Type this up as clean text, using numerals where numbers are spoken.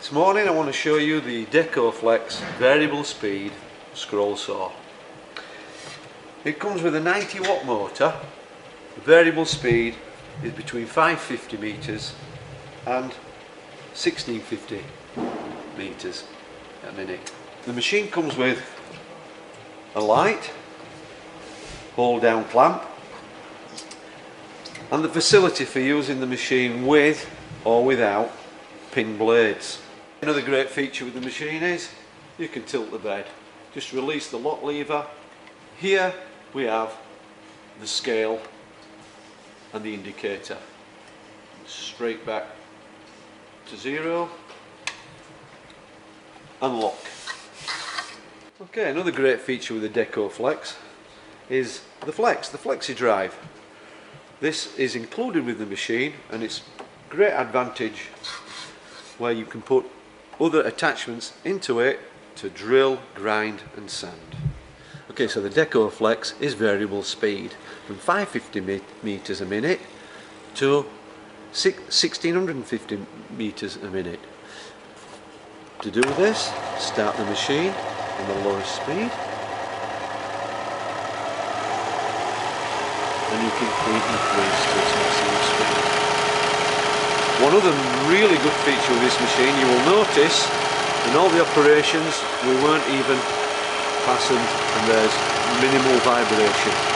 This morning I want to show you the Decoflex variable speed scroll saw. It comes with a 90 watt motor. The variable speed is between 550 meters and 1650 meters a minute. The machine comes with a light, hold down clamp, and the facility for using the machine with or without pin blades. Another great feature with the machine is you can tilt the bed. Just release the lock lever. Here we have the scale and the indicator. Straight back to 0 and lock. Okay, another great feature with the Decoflex is the flexi drive. This is included with the machine, and it's a great advantage where you can put other attachments into it to drill, grind and sand. Okay, so the Decoflex is variable speed from 550 meters a minute to 1650 meters a minute. To do this, start the machine on the lowest speed and you can increase to its maximum speed. One other really good feature of this machine, you will notice in all the operations we weren't even fastened and there's minimal vibration.